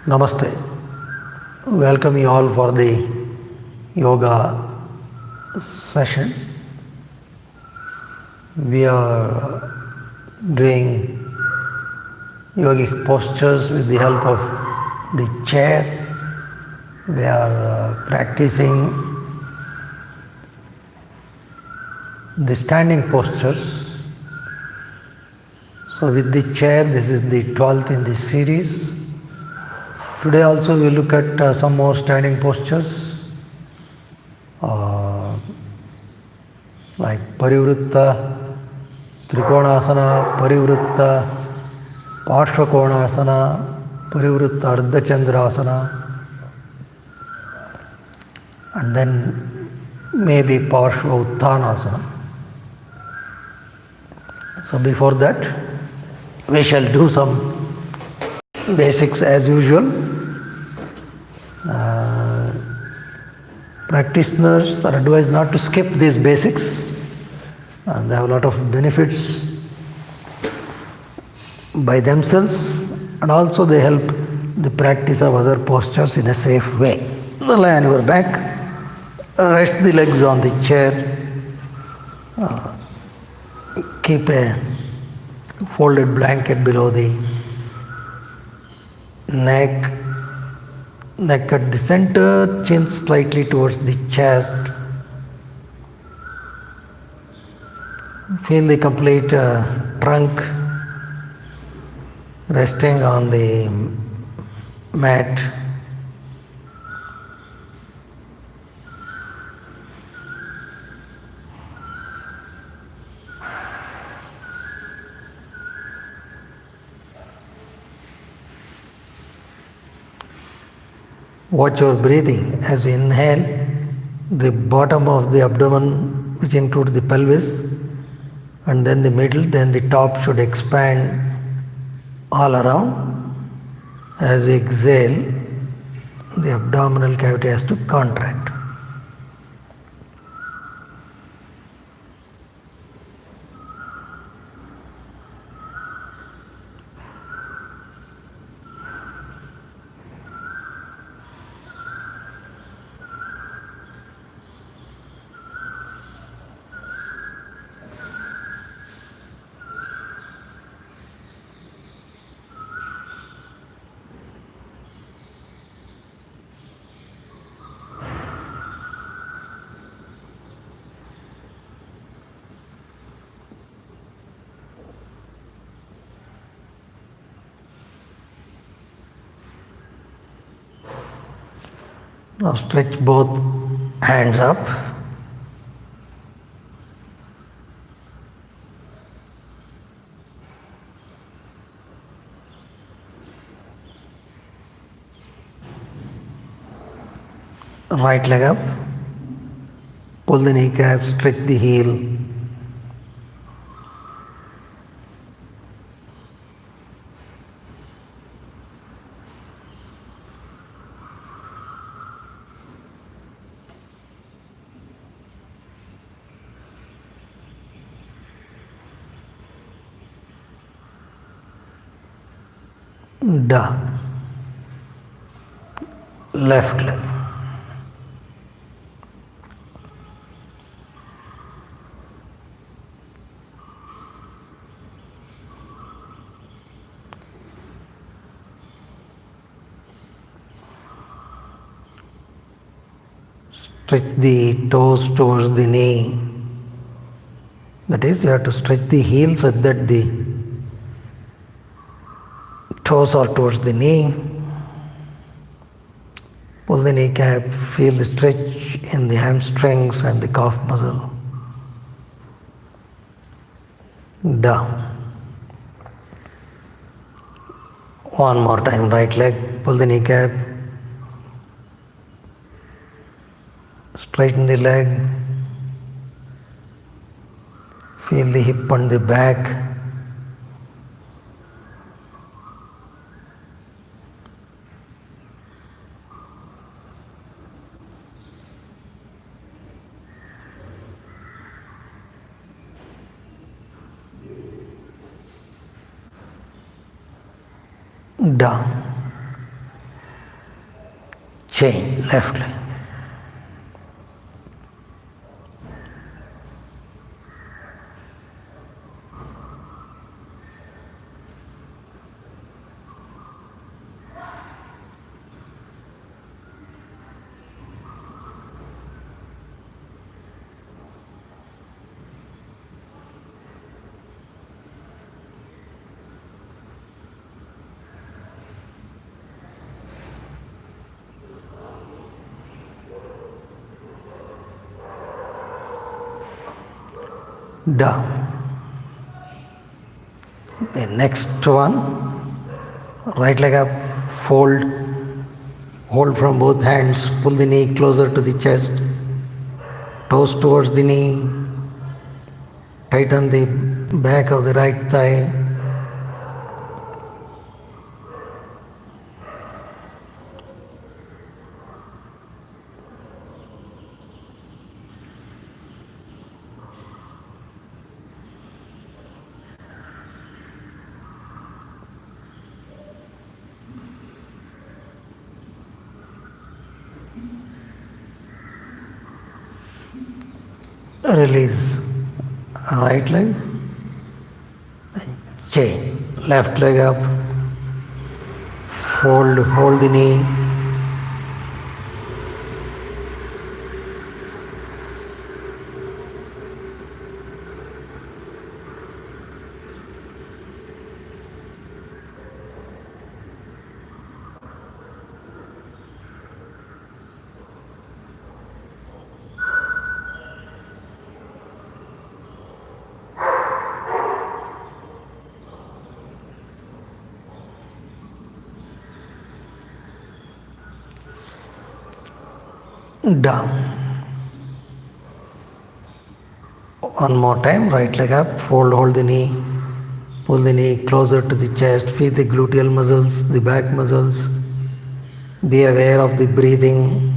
Namaste. Welcome you all for the yoga session. We are doing yogic postures with the help of the chair. We are practicing the standing postures. So with the chair, this is the 12th in this series. Today also we will look at some more standing postures like Parivritta, Trikonasana, Parivritta, Parshvakonasana, Parivritta Ardhachandrasana, and then maybe Parshva Uttanasana. So before that, we shall do some basics as usual. Practitioners are advised not to skip these basics, and they have a lot of benefits by themselves, and also they help the practice of other postures in a safe way. Lie on your back, rest the legs on the chair, keep a folded blanket below the neck at the center, chin slightly towards the chest. Feel the complete trunk resting on the mat. Watch your breathing. As you inhale, the bottom of the abdomen, which includes the pelvis, and then the middle, then the top should expand all around. As we exhale, the abdominal cavity has to contract. Now stretch both hands up. Right leg up. Pull the kneecap, stretch the heel. Down. Left leg. Stretch the toes towards the knee. That is, you have to stretch the heel so that the Toes are towards the knee. Pull the kneecap, feel the stretch in the hamstrings and the calf muscle. Down. One more time, right leg, pull the kneecap, straighten the leg, feel the hip on the back. Down. Chain, left leg. Down. The next one, right leg up, fold, hold from both hands, pull the knee closer to the chest, toes towards the knee, tighten the back of the right thigh. Release. Right leg, chain, left leg up, fold, hold the knee, down. One more time, right leg up, fold, hold the knee, pull the knee closer to the chest, feel the gluteal muscles, the back muscles. Be aware of the breathing.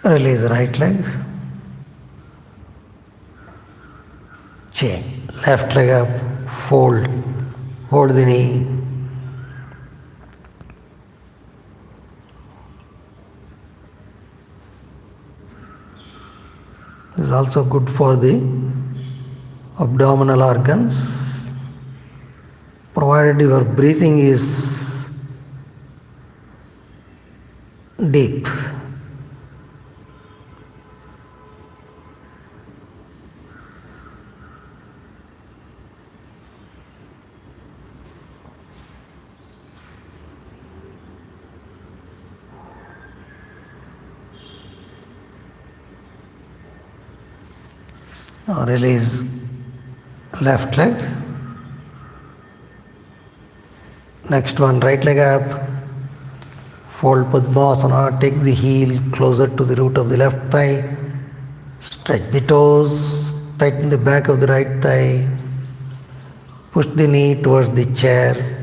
Release right leg, chain, left leg up, fold, hold the knee, this is also good for the abdominal organs, provided your breathing is deep. Now release left leg. Next one, right leg up. Fold Padmasana, take the heel closer to the root of the left thigh. Stretch the toes, tighten the back of the right thigh. Push the knee towards the chair.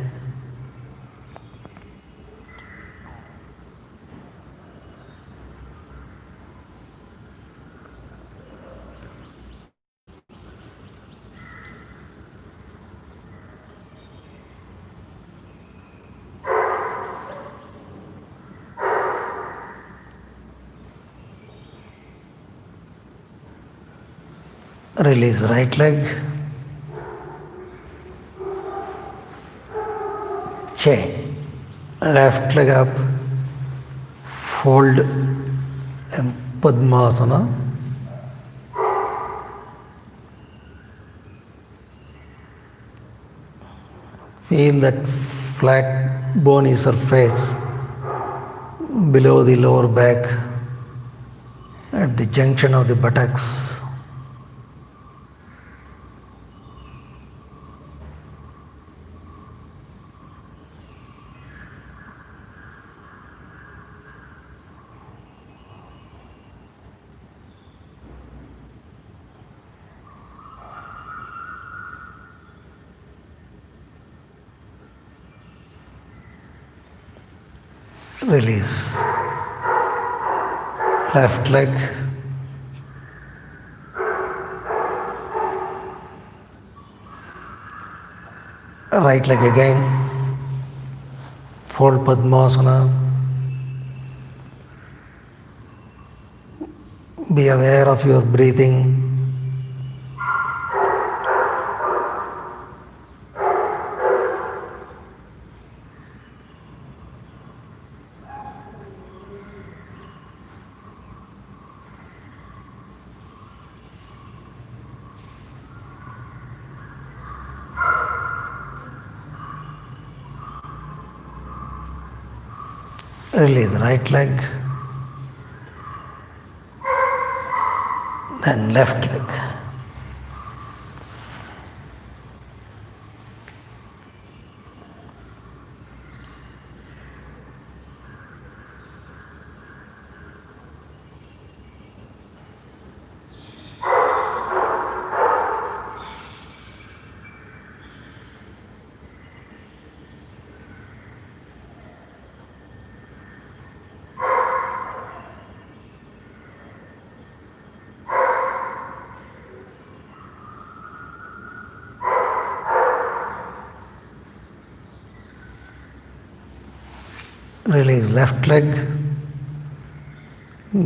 Release right leg. Chain. Left leg up. Fold and Padmasana. Feel that flat bony surface below the lower back at the junction of the buttocks. Release. Left leg. Right leg again. Fold Padmasana. Be aware of your breathing. Release right leg, then left leg. Release left leg,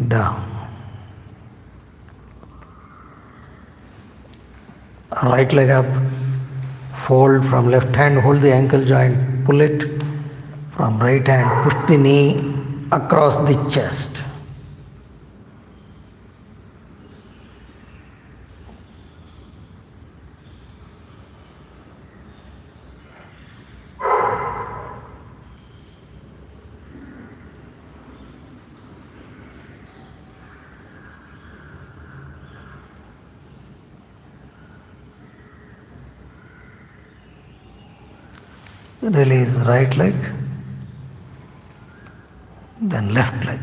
down. Right leg up, fold from left hand, hold the ankle joint, pull it from right hand, push the knee across the chest. Release right leg, then left leg.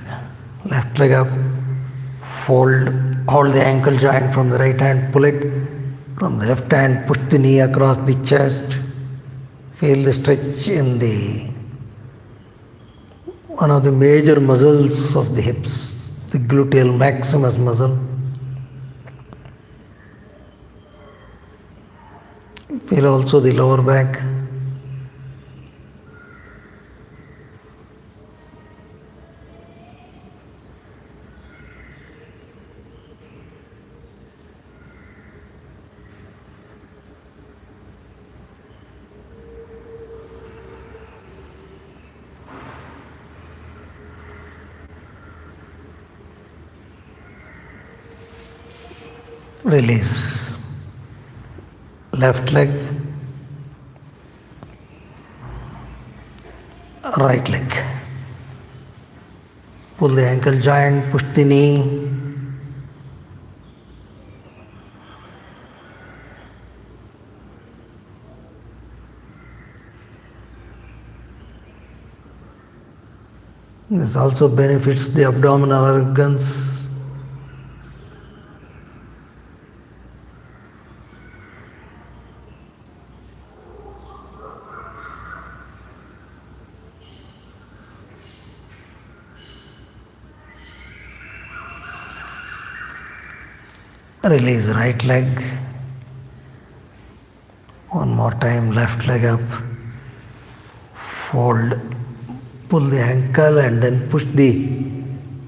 Left leg up, fold, hold the ankle joint from the right hand, pull it from the left hand, push the knee across the chest. Feel the stretch in the one of the major muscles of the hips, the gluteal maximus muscle. Feel also the lower back. Release. Left leg, right leg. Pull the ankle joint, push the knee. This also benefits the abdominal organs. Release right leg. One more time, left leg up. Fold, pull the ankle and then push the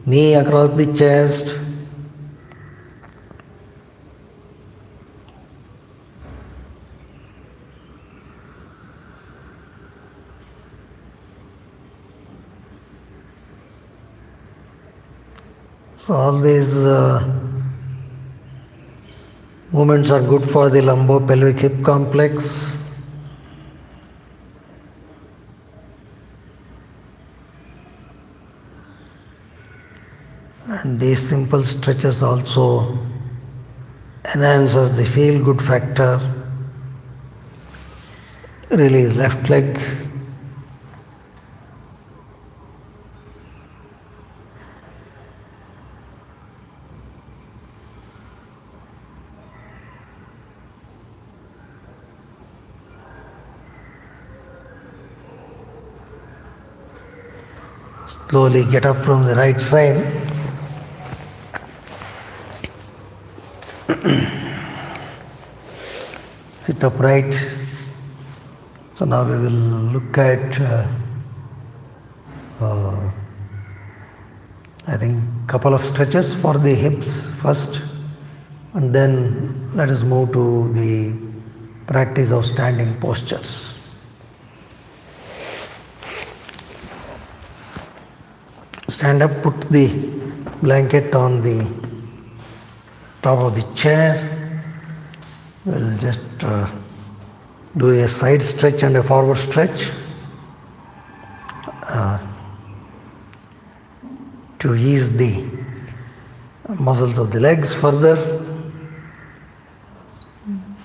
knee across the chest. So all these movements are good for the lumbo-pelvic hip complex. And these simple stretches also enhances the feel-good factor. Release left leg. Slowly get up from the right side. Sit upright. So now we will look at I think couple of stretches for the hips first, and then let us move to the practice of standing postures. Stand up, put the blanket on the top of the chair. We'll just do a side stretch and a forward stretch to ease the muscles of the legs further.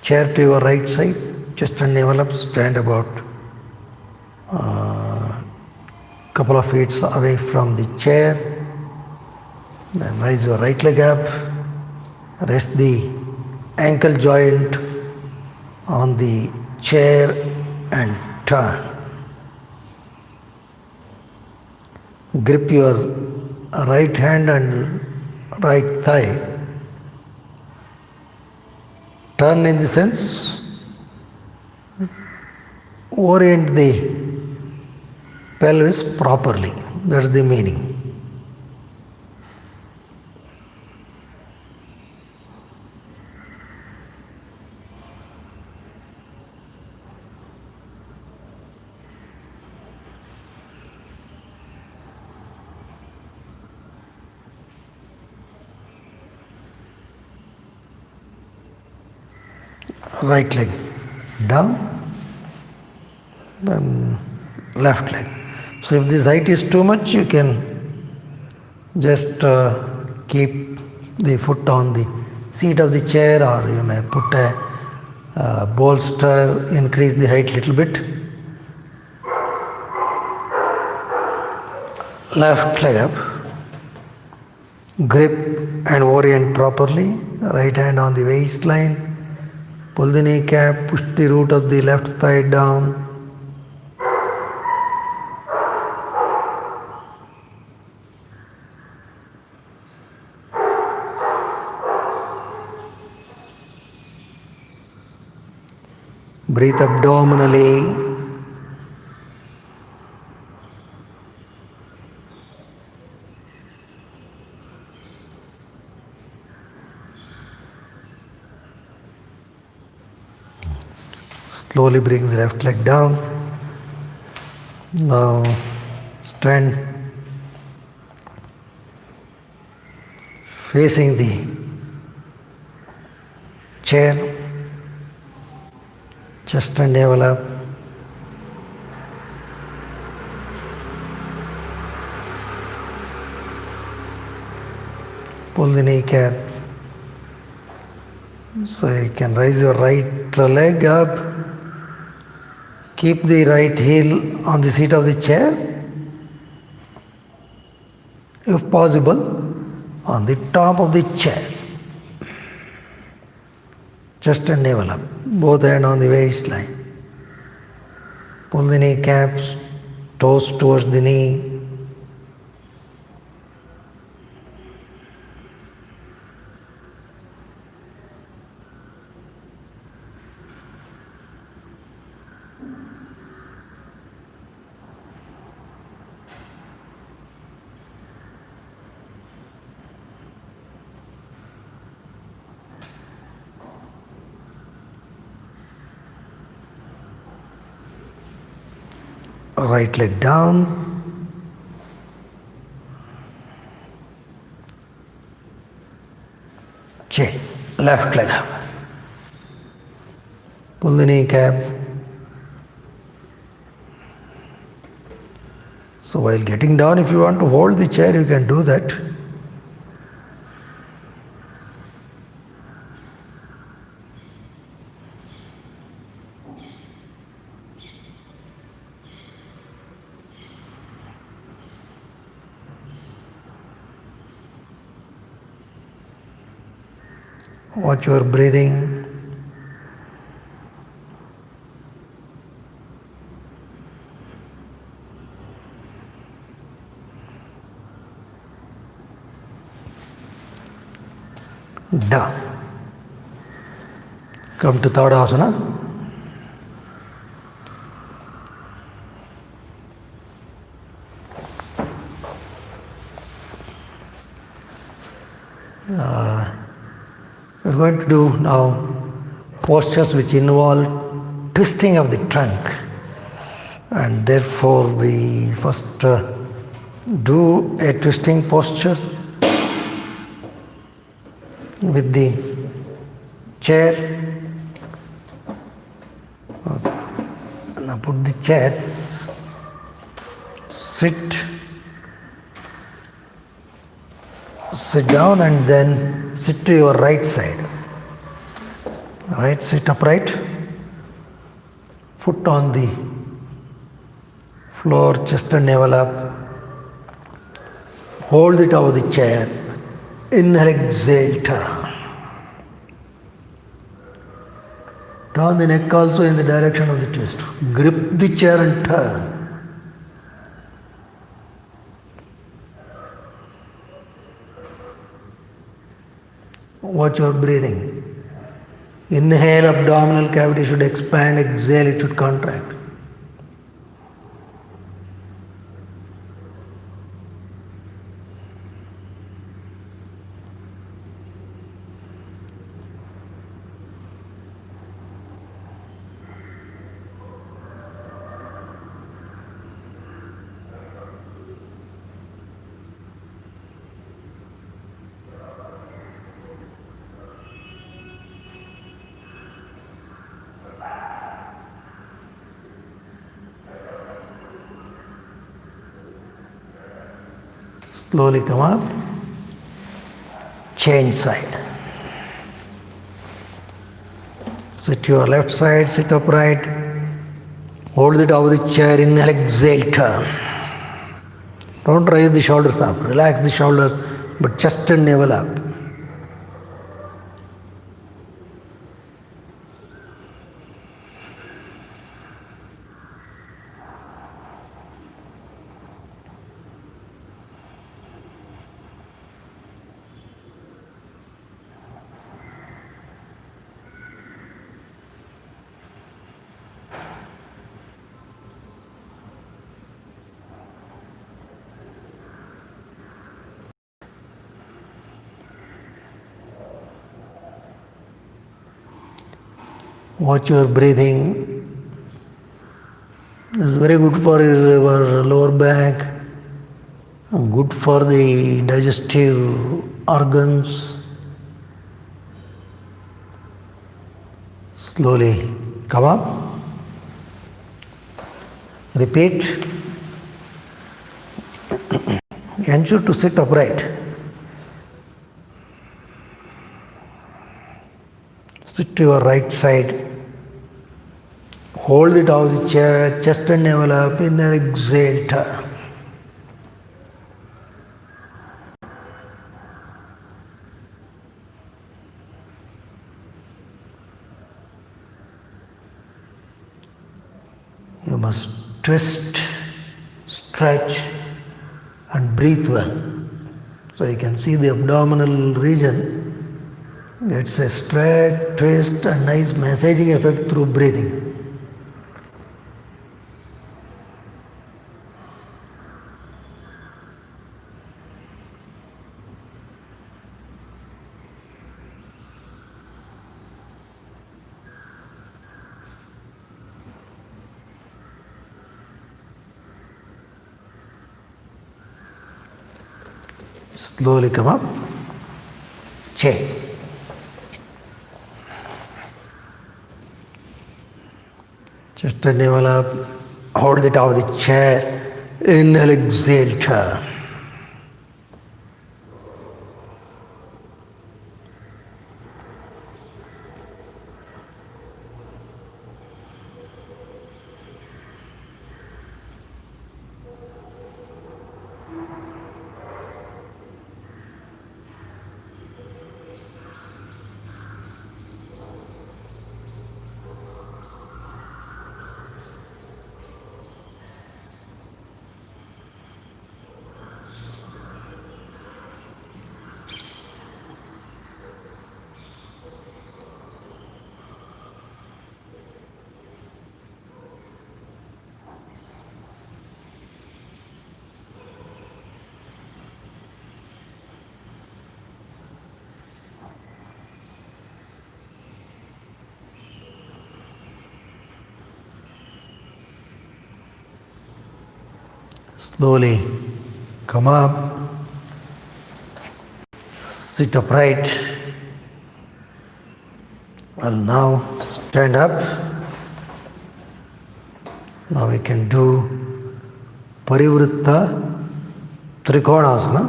Chair to your right side, chest and navel up, stand about couple of feet away from the chair. Then raise your right leg up, rest the ankle joint on the chair and turn. Grip your right hand and right thigh. Turn in the sense, orient the pelvis properly. That's the meaning. Right leg down, then left leg. So if this height is too much, you can just keep the foot on the seat of the chair, or you may put a bolster, increase the height little bit. Left leg up, grip and orient properly, right hand on the waistline. Pull the kneecap, push the root of the left thigh down. Breathe abdominally. Slowly bring the left leg down. Now stand facing the chair, chest and navel up. Pull the kneecap. So you can raise your right leg up. Keep the right heel on the seat of the chair, if possible, on the top of the chair. Chest and navel up, both hands on the waistline. Pull the kneecaps, toes towards the knee. Right leg down. chain, left leg up. Pull the kneecap. So while getting down, if you want to hold the chair, you can do that. Watch your breathing. Down. Come to third asana. We're going to do now postures which involve twisting of the trunk, and therefore we first do a twisting posture with the chair. Now put the chairs, sit down and then sit to your right side. Right, sit upright, foot on the floor, chest and navel up. Hold it over the chair. Inhale, exhale, turn. Turn the neck also in the direction of the twist. Grip the chair and turn. Watch your breathing. Inhale, abdominal cavity should expand. Exhale, it should contract. Slowly come up, change side. Sit to your left side, sit upright, hold it over the chair, inhale, exhale, turn. Don't raise the shoulders up, relax the shoulders, but chest and navel up. Watch your breathing. This is very good for your lower back, good for the digestive organs. Slowly come up. Repeat. Ensure to sit upright. Sit to your right side. Hold it over the chair, chest and navel up, inhale, exhale, turn. You must twist, stretch and breathe well. So you can see the abdominal region. It's a stretch, twist and nice massaging effect through breathing. Slowly come up, chain. Straight navel up. Hold the top of the chair. Inhale, exhale, turn. Slowly come up, sit upright, and now stand up. Now we can do Parivritta Trikonasana.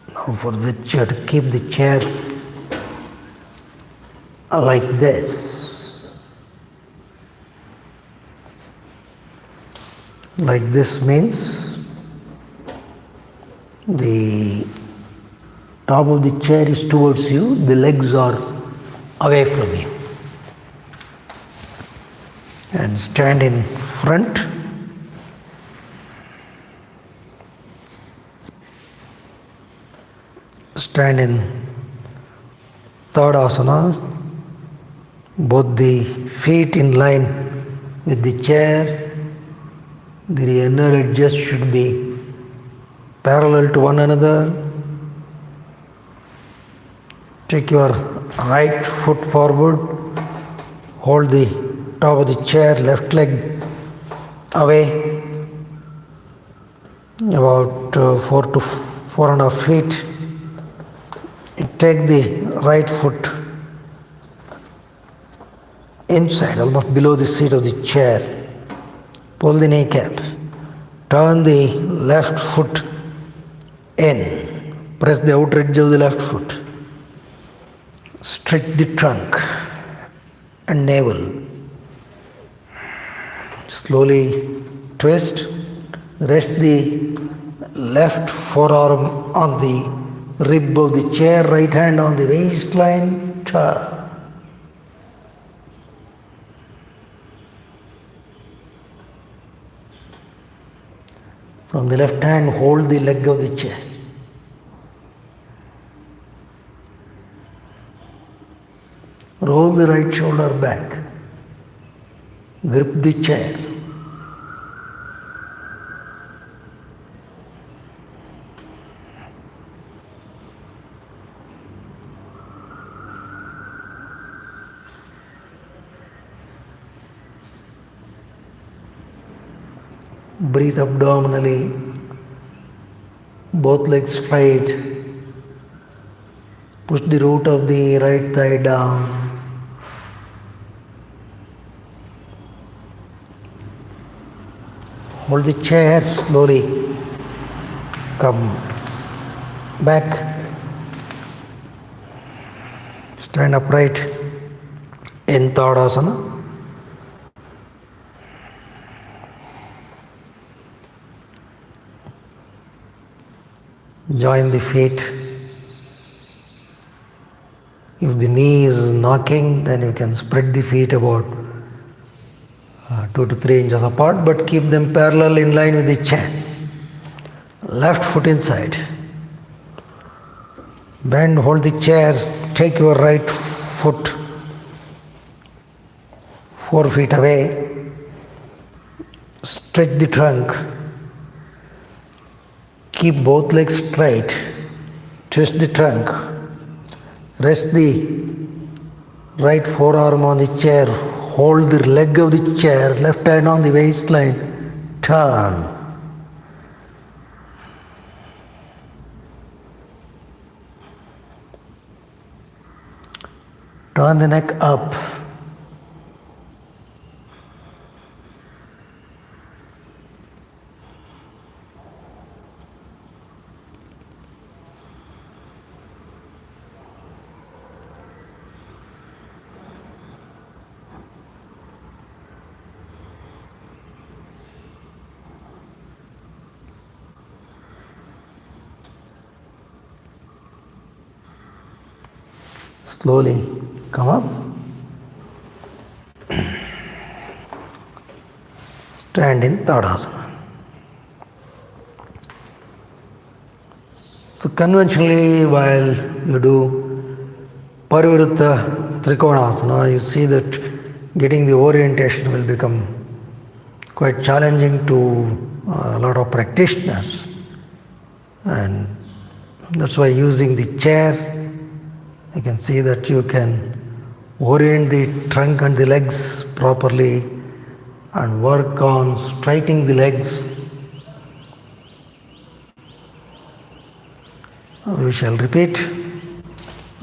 Now for which you have to keep the chair like this. Like this means the top of the chair is towards you, the legs are away from you. And stand in front. Stand in Tadasana. Both the feet in line with the chair. The inner edges should be parallel to one another. Take your right foot forward. Hold the top of the chair, left leg away about 4 to 4.5 feet. Take the right foot inside, almost below the seat of the chair. Pull the kneecap. Turn the left foot in. Press the outer edge of the left foot. Stretch the trunk and navel. Slowly twist. Rest the left forearm on the rib of the chair, right hand on the waistline. Turn. From the left hand, hold the leg of the chair. Roll the right shoulder back. Grip the chair. Breathe abdominally, both legs straight. Push the root of the right thigh down. Hold the chair slowly. Come back. Stand upright in Tadasana. Join the feet. If the knee is knocking, then you can spread the feet about 2 to 3 inches apart, but keep them parallel in line with the chair. Left foot inside. Bend, hold the chair, take your right foot 4 feet away. Stretch the trunk. Keep both legs straight. Twist the trunk. Rest the right forearm on the chair. Hold the leg of the chair. Left hand on the waistline. Turn. Turn the neck up. Slowly come up. Stand in Tadasana. So conventionally, while you do Parivrutta Trikonasana, you see that getting the orientation will become quite challenging to a lot of practitioners. And that's why using the chair, you can see that you can orient the trunk and the legs properly and work on straightening the legs. We shall repeat.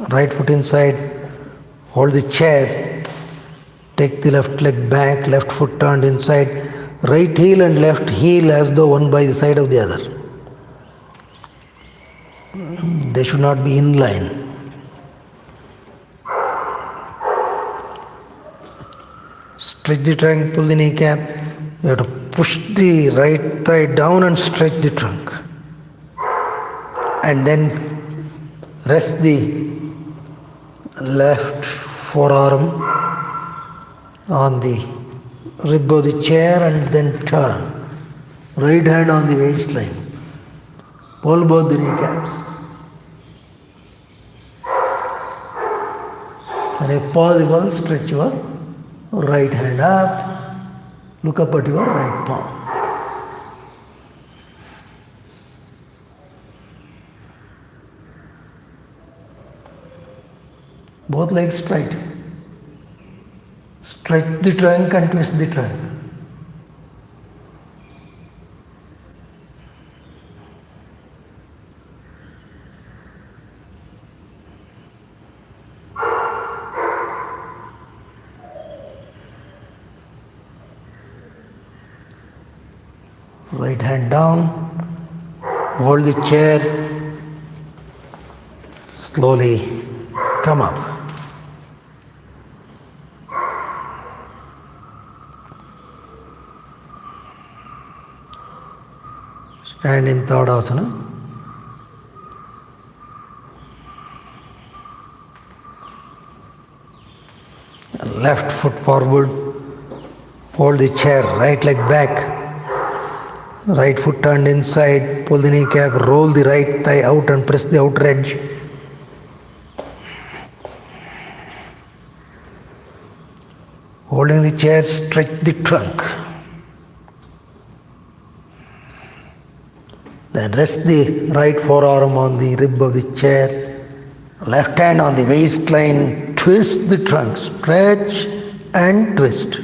Right foot inside, hold the chair, take the left leg back, left foot turned inside, right heel and left heel as though one by the side of the other. They should not be in line. Stretch the trunk, pull the kneecap. You have to push the right thigh down and stretch the trunk. And then rest the left forearm on the rib of the chair and then turn. Right hand on the waistline. Pull both the kneecaps. And if possible, stretch your right hand up, look up at your right palm. Both legs straight. Stretch the trunk and twist the trunk. Right hand down, hold the chair, slowly come up. Stand in Tadasana. Left foot forward, hold the chair, right leg back. Right foot turned inside, pull the kneecap, roll the right thigh out and press the outer edge. Holding the chair, stretch the trunk. Then rest the right forearm on the rib of the chair. Left hand on the waistline, twist the trunk, stretch and twist.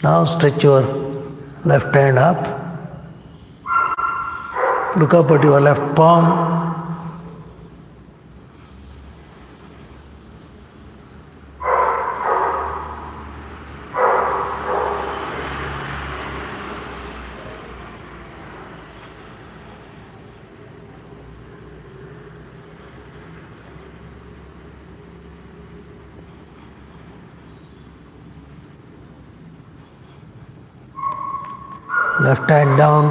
Now stretch your left hand up. Look up at your left palm. Left hand down,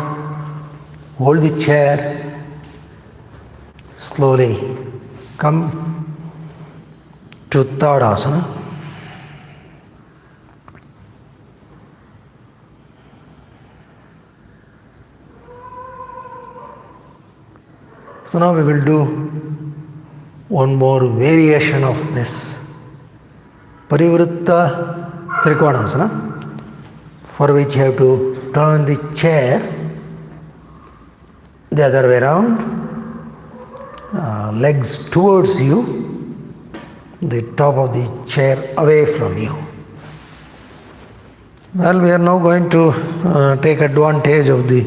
hold the chair, slowly come to Tadasana. So now we will do one more variation of this Parivritta Trikonasana, for which you have to turn the chair the other way around, legs towards you, the top of the chair away from you. Well, we are now going to take advantage of the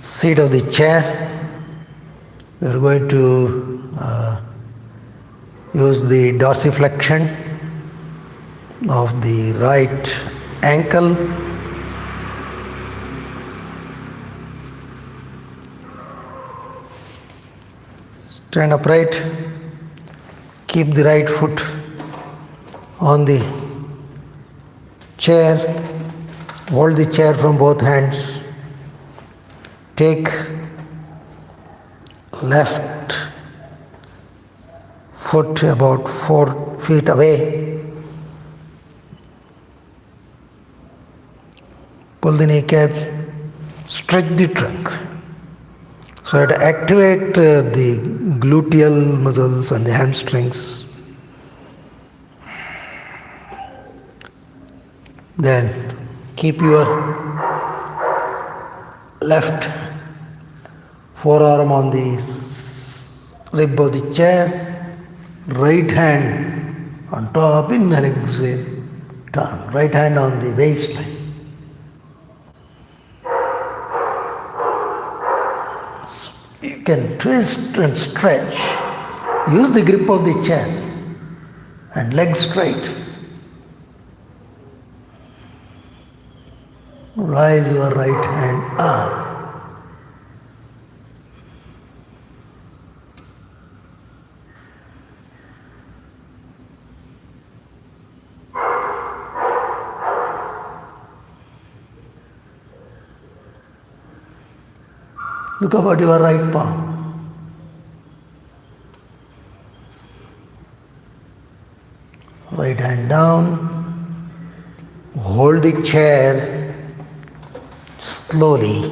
seat of the chair. We are going to use the dorsiflexion of the right ankle. Stand upright. Keep the right foot on the chair. Hold the chair from both hands. Take left foot about 4 feet away. Pull the kneecap. Stretch the trunk. So I have to activate the gluteal muscles and the hamstrings. Then keep your left forearm on the rib of the chair, right hand on top, inhale, exhale, turn, right hand on the waistline. You can twist and stretch. Use the grip of the chair and legs straight. Rise your right hand up. Look up at your right palm. Right hand down. Hold the chair slowly.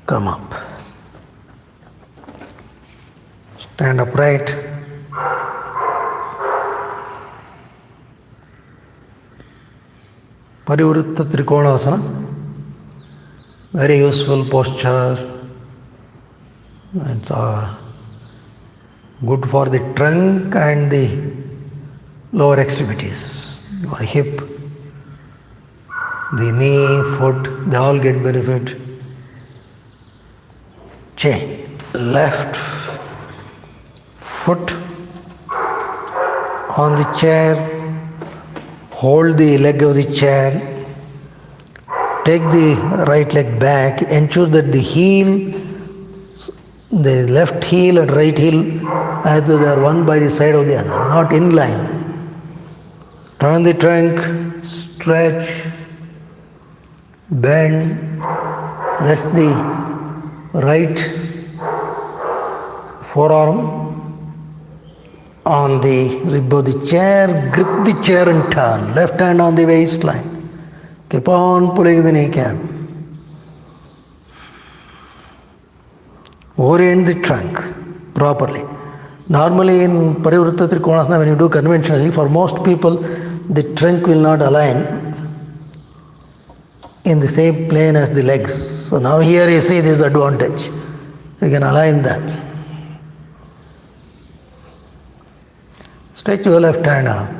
Come up. Stand upright. Parivritta Trikonasana. Very useful posture. It's good for the trunk and the lower extremities. Your hip, the knee, foot, they all get benefit. Chain. Left foot on the chair. Hold the leg of the chair. Take the right leg back. Ensure that the heel, the left heel and right heel, either they are one by the side of the other, not in line. Turn the trunk, stretch, bend, rest the right forearm on the rib of the chair, grip the chair and turn. Left hand on the waistline. Keep on pulling the kneecap. Orient the trunk properly. Normally in Parivritta Trikonasana, when you do conventionally, for most people, the trunk will not align in the same plane as the legs. So now here you see this advantage. You can align that. Stretch your left hand out.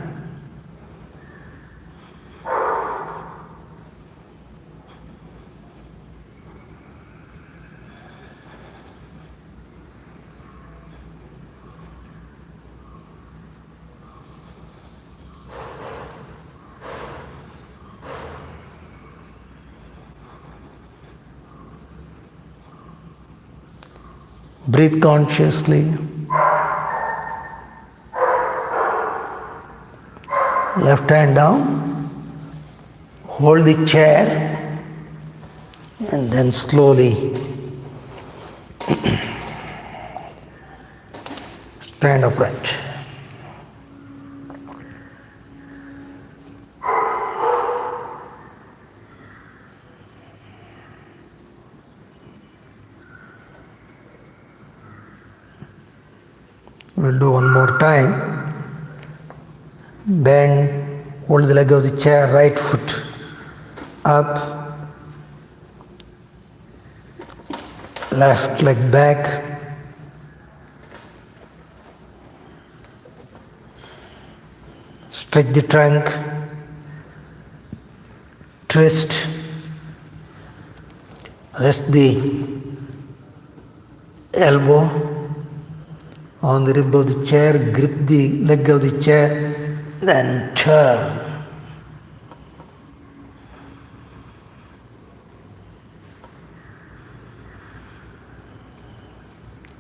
Breathe consciously. Left hand down. Hold the chair and then slowly stand upright. We'll do one more time. Bend, hold the leg of the chair, right foot up, left leg back, stretch the trunk, twist, Rest the elbow on the rib of the chair, grip the leg of the chair, then turn.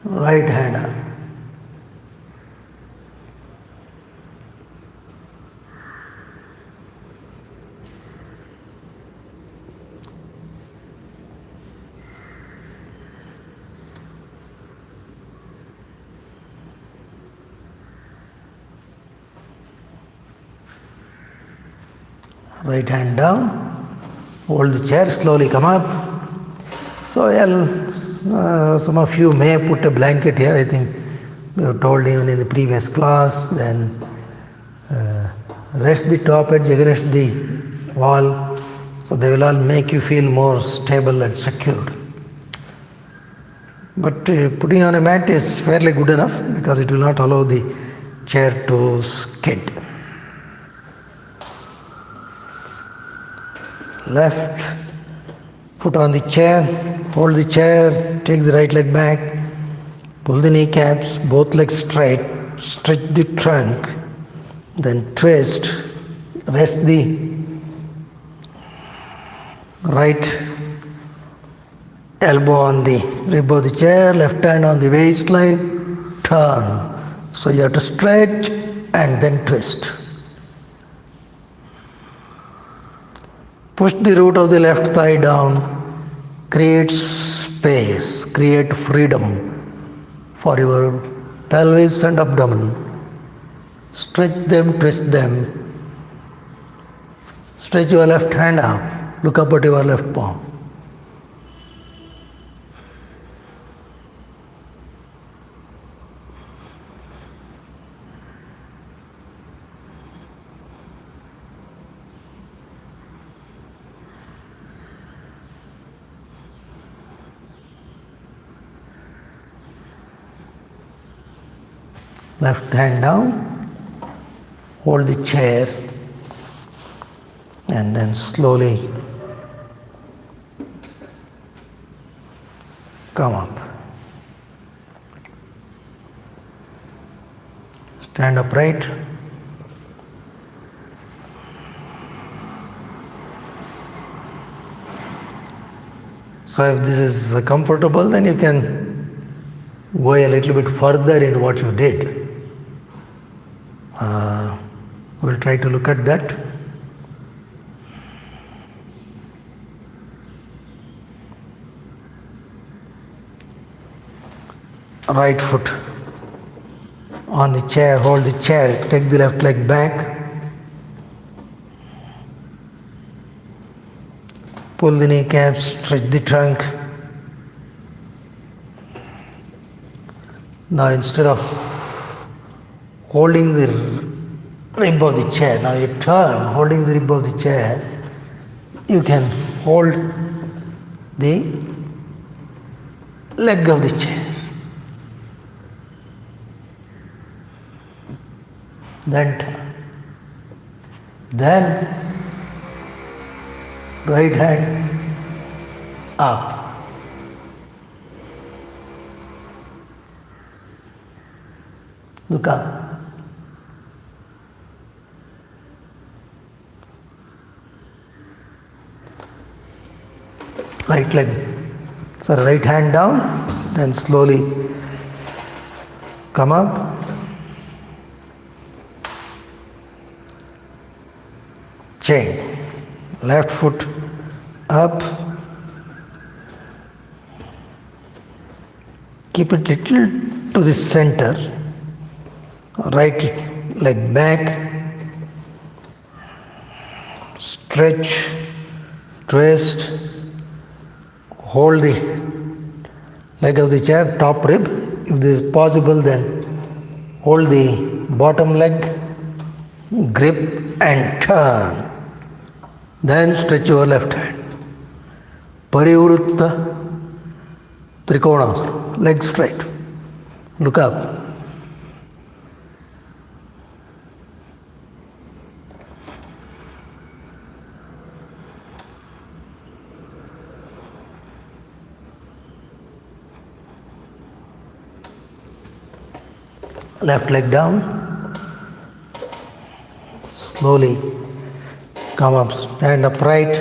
Right hand up. Right hand down, hold the chair, slowly come up. So some of you may put a blanket here, I think we have told even in the previous class, then rest the top edge against the wall, so they will all make you feel more stable and secure. But putting on a mat is fairly good enough because it will not allow the chair to skid. Left foot on the chair, hold the chair, take the right leg back, pull the kneecaps, both legs straight, stretch the trunk, then twist, rest the right elbow on the rib of the chair, left hand on the waistline, turn. So you have to stretch and then twist. Push the root of the left thigh down, create space, create freedom for your pelvis and abdomen. Stretch them, twist them. Stretch your left hand up, look up at your left palm. Left hand down, hold the chair and then slowly come up. Stand upright. So if this is comfortable, then you can go a little bit further in what you did. We'll try to look at that. Right foot on the chair, hold the chair, take the left leg back, pull the kneecaps, stretch the trunk. Now instead of holding the rib of the chair, now you turn, holding the rib of the chair, you can hold the leg of the chair. Then turn. Then right hand up. Look up. Right leg. So right hand down, then slowly come up. Chain. Left foot up. Keep it little to the center. Right leg back. Stretch. Twist. Hold the leg of the chair, top rib. If this is possible, then hold the bottom leg, grip and turn. Then stretch your left hand. Parivritta Trikonasana, leg straight. Look up. Left leg down. Slowly come up, stand upright.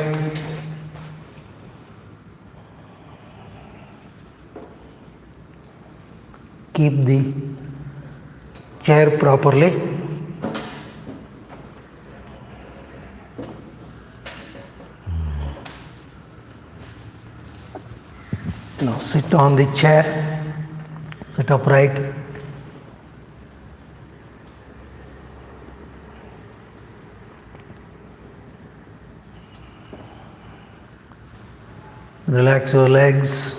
Keep the chair properly. Now sit on the chair, sit upright. Relax your legs.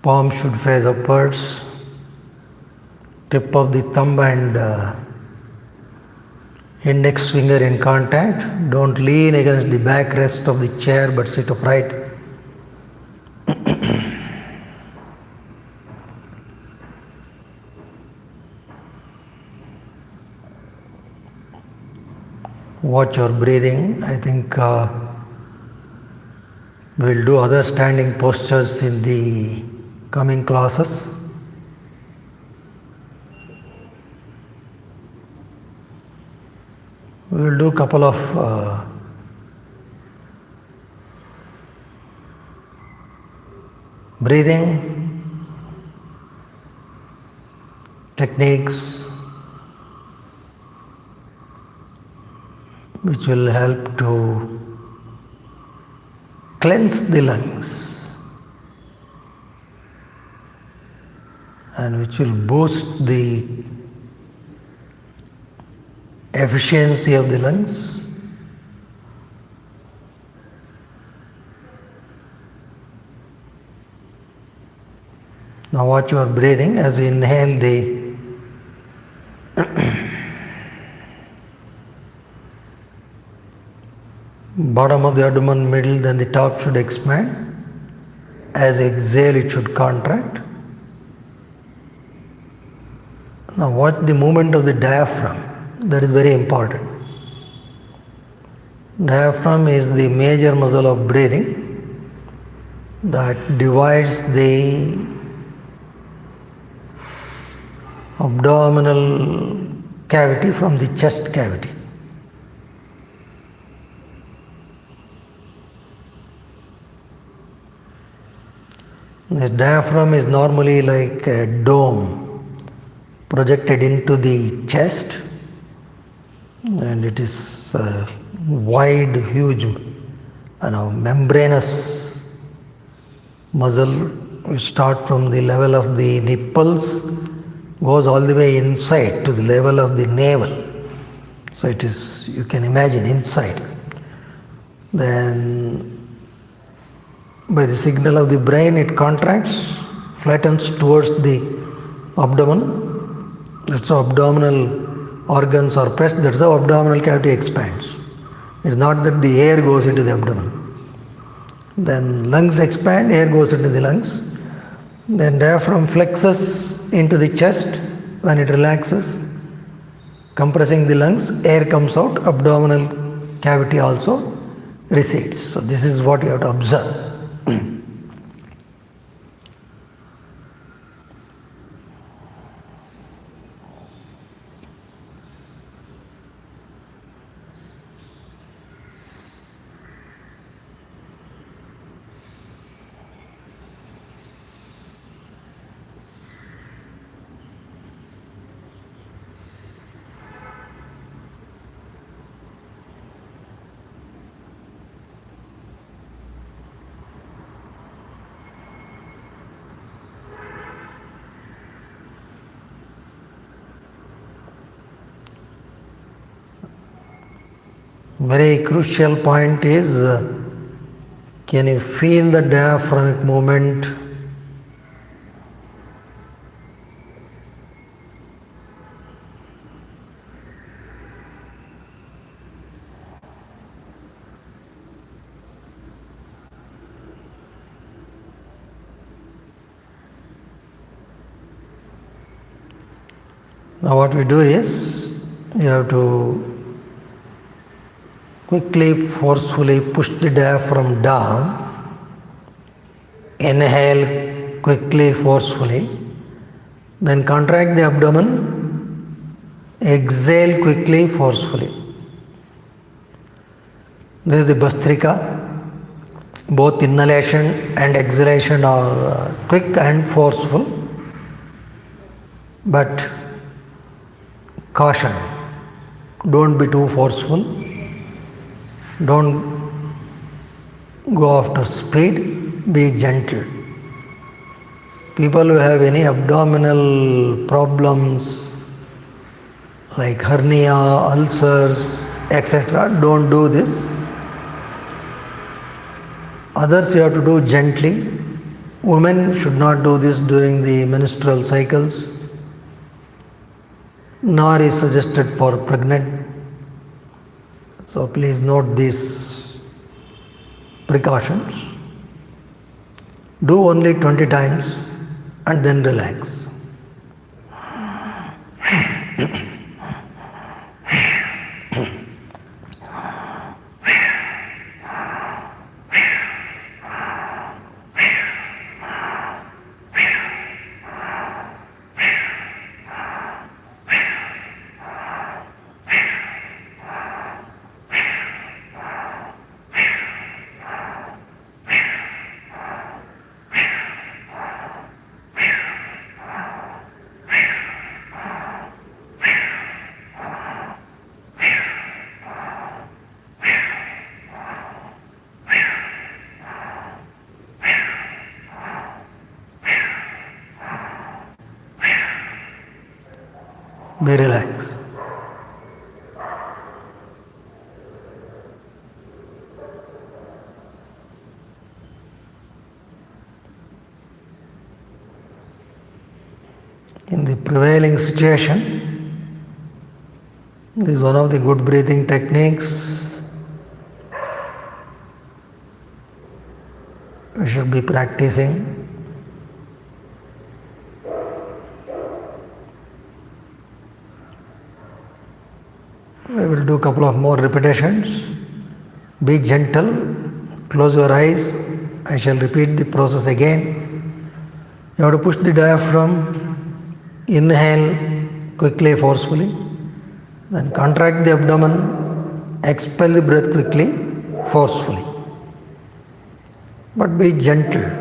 Palm should face upwards. Tip of the thumb and index finger in contact. Don't lean against the backrest of the chair but sit upright. Watch your breathing. I think we'll do other standing postures in the coming classes. We will do a couple of breathing techniques which will help to cleanse the lungs and which will boost the efficiency of the lungs. Now watch your breathing as we inhale the bottom of the abdomen, middle, then the top should expand. As you exhale, it should contract. Now watch the movement of the diaphragm. That is very important. Diaphragm is the major muscle of breathing that divides the abdominal cavity from the chest cavity. This diaphragm is normally like a dome projected into the chest, and it is a wide, huge, membranous muscle. We start from the level of the nipples, goes all the way inside to the level of the navel. So it is, you can imagine, inside. Then by the signal of the brain, it contracts, flattens towards the abdomen. That's how abdominal organs are pressed. That's how abdominal cavity expands. It's not that the air goes into the abdomen. Then lungs expand, air goes into the lungs. Then diaphragm flexes into the chest when it relaxes, compressing the lungs, air comes out, abdominal cavity also recedes. So this is what you have to observe. Very crucial point is, can you feel the diaphragmic movement? Now what we do is, you have to quickly, forcefully push the diaphragm down Inhale quickly, forcefully. Then contract the abdomen. Exhale quickly, forcefully. This is the Bhastrika. Both inhalation and exhalation are quick and forceful. But caution, don't be too forceful. Don't go after speed, be gentle. People who have any abdominal problems like hernia, ulcers, etc., don't do this. Others you have to do gently. Women should not do this during the menstrual cycles, nor is suggested for pregnant. So please note these precautions. Do only 20 times and then relax. Be relaxed. In the prevailing situation, this is one of the good breathing techniques. We should be practicing. We will do a couple of more repetitions. Be gentle, close your eyes. I shall repeat the process again. You have to push the diaphragm, inhale quickly, forcefully, then contract the abdomen, expel the breath quickly, forcefully. But be gentle.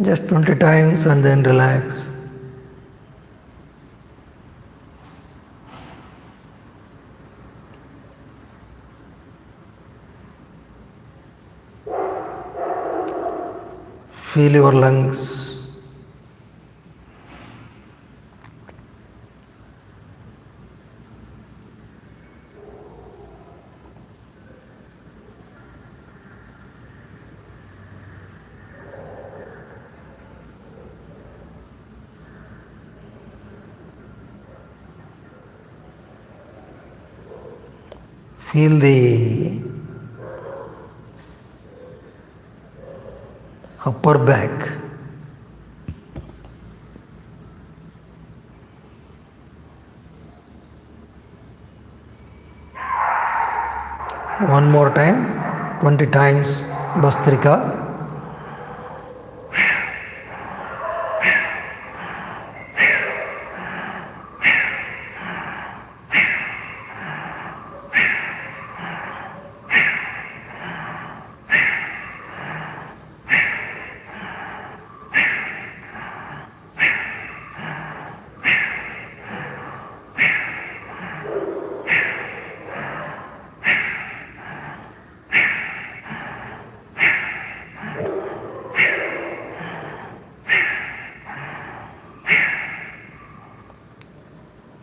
Just 20 times and then relax. Feel your lungs. Feel the upper back. One more time, 20 times Bhastrika.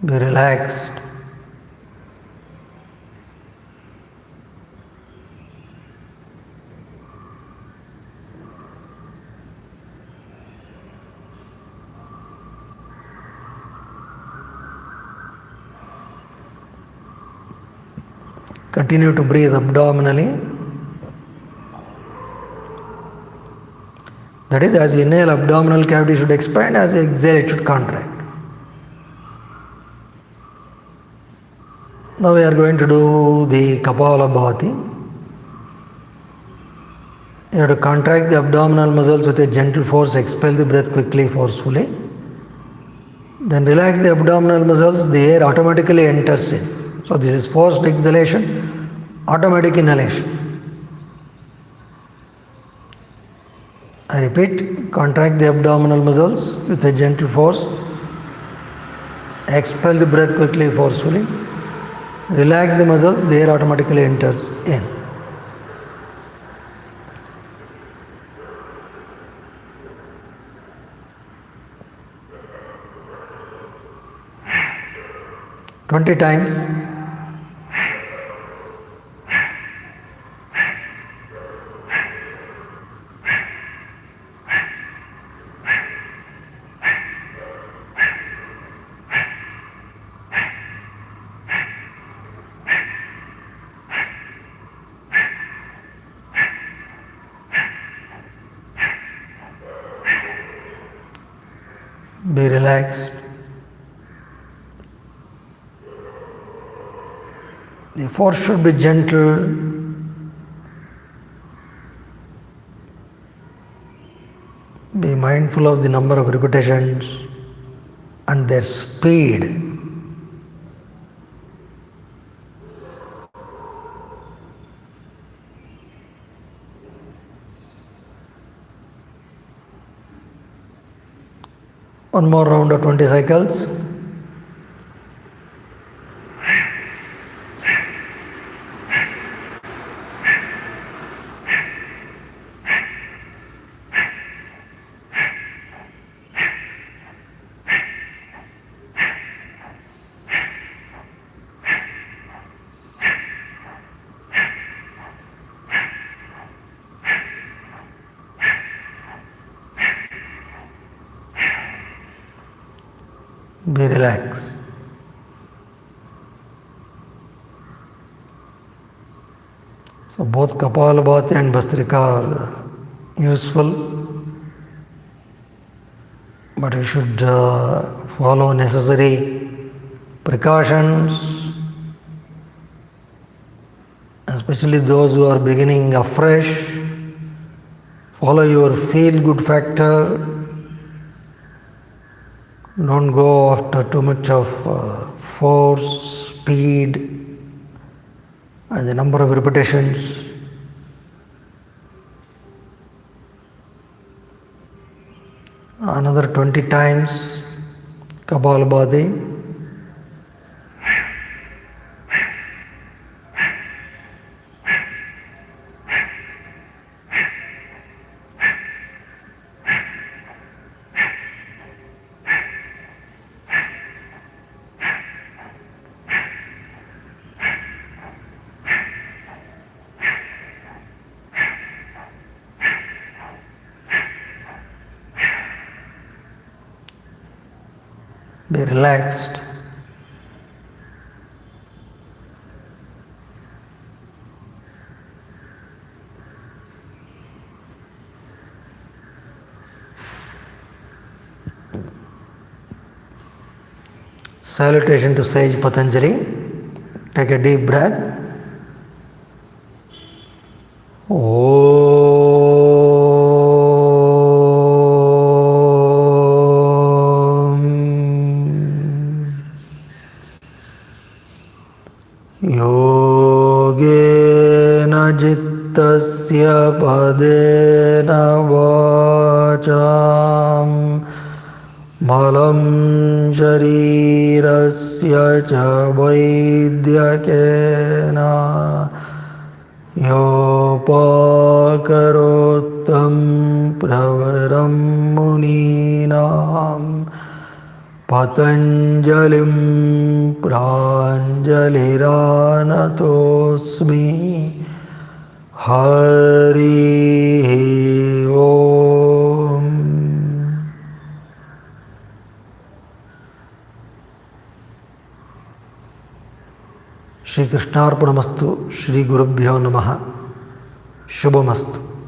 Be relaxed. Continue to breathe abdominally. That is, as you inhale, abdominal cavity should expand, as you exhale, it should contract. Now we are going to do the Kapalabhati. You have to contract the abdominal muscles with a gentle force, expel the breath quickly, forcefully. Then relax the abdominal muscles, the air automatically enters in. So this is forced exhalation, automatic inhalation. I repeat, contract the abdominal muscles with a gentle force, expel the breath quickly, forcefully. Relax the muscles, the air automatically enters in. Twenty times. Be relaxed. The force should be gentle. Be mindful of the number of repetitions and their speed. One more round of 20 cycles. Be relaxed. So both Kapalabhati and Bhastrika are useful, but you should follow necessary precautions, especially those who are beginning afresh. Follow your feel-good factor. Don't go after too much of force, speed, and the number of repetitions. Another 20 times Kapalabhati. Be relaxed. Salutation to Sage Patanjali. Take a deep breath. योगेन चित्तस्य पदेन वाचां मलं शरीरस्य च वैद्यकेन योपाकरोत्तं प्रवरं मुनीनां पतञ्जलिं प्राञ्जलिरानतोऽस्मि हरिः ओम्। श्रीकृष्णार्पणमस्तु। श्रीगुरुभ्यो नमः। शुभमस्तु।